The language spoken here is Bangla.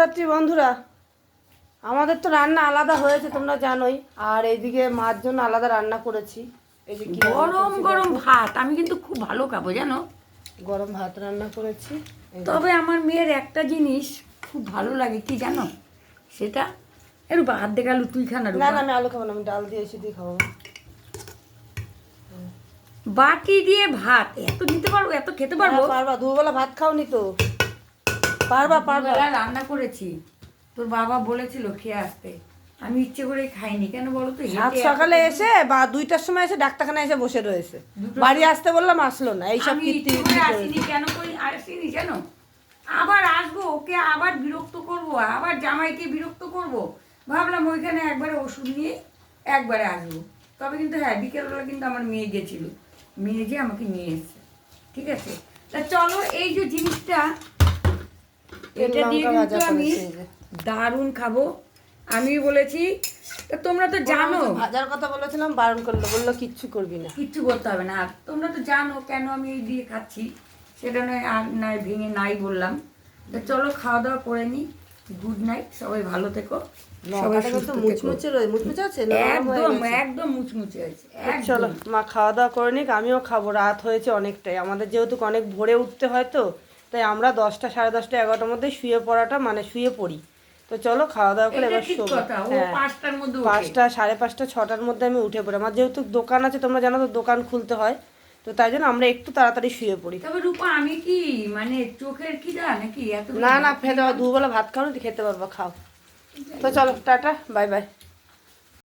রাত্রি বন্ধুরা, আমাদের তো রান্না আলাদা হয়েছে তোমরা জানোই। আর এইদিকে মার জন্য আলাদা রান্না করেছি। এই যে গরম গরম ভাত আমি কিন্তু খুব ভালো খাবো জানো। গরম ভাত রান্না করেছি। তবে আমার মেয়ের একটা জিনিস খুব ভালো লাগে কি জানো, সেটা একটু ভাত দেখে আলু তুই খানা। না না, আমি আলু খাবো না, আমি ডাল দিয়ে এসে দিয়ে খাবো। বাটি দিয়ে ভাত এত দিতে পারবো, এত খেতে পারবো? পারবা, দুবেলা ভাত খাওনি তো? পারবা পারবা। রান্না করেছি, তোর বাবা বলেছিল খেয়ে আসতে, আমি ইচ্ছে করে খাইনি। কেন বলো তো, সাত সকালে এসে বা 2টার সময় এসে ডাক্তারখানায় এসে বসে রয়েছে। বাড়ি আসতে বললাম আসলো না। এইসব আসিনি কেন করি, আসিনি জানো। আবার আসবো, ওকে আবার বিরক্ত করব, আবার জামাইকে বিরক্ত করব। ভাবলাম ওইখানে একবারে ওষুধ নিয়ে একবারে আসবো। তবে কিন্তু হ্যাঁ, বিকেলবেলা কিন্তু আমার মেয়ে গেছিল, মেয়ে যে আমাকে নিয়ে এসছে। ঠিক আছে, তা চলো এই যে জিনিসটা, এটা দিয়ে কিন্তু আমি দারুণ খাবো। আমি বলেছি, তা তোমরা তো জানো ভাজার কথা বলেছিলাম, বারণ করলো, বললো কিচ্ছু করবি না, কিচ্ছু করতে হবে না। আর তোমরা তো জানো কেন আমি এই দিয়ে খাচ্ছি, সেটা নয় আর নয় ভেঙে নাই বললাম। তা চলো খাওয়া দাওয়া করে নিই। গুড নাইট, সবাই ভালো থেকো, সবাই সুস্থ থেকো। মুচমুচে আছে, একদম একদম মুচমুচে আছে। চলো মা খাওয়া দাওয়া করে নিক, আমিও খাবো। রাত হয়েছে অনেকটাই, আমাদের যেহেতু অনেক ভোরে উঠতে হয় তো, তাই আমরা 10টা, 10:30, 11টার মধ্যে শুয়ে পড়াটা মানে শুয়ে পড়ি। তো চলো খাওয়া দাওয়া করে এবার শোবো। 5টা, 5:30, 6টার মধ্যে আমি উঠে পড়ি। আমার যেহেতু দোকান আছে, তোমরা জানো তো, দোকান খুলতে হয়, তো তাই জন্য আমরা একটু তাড়াতাড়ি শুয়ে পড়ি। তবে রূপা, আমি কি মানে চোখের কি দা নাকি এত? না না, খেতে দুবেলা ভাত খাও না, খেতে পারবো, খাও। তো চলো টাটা, বাই বাই।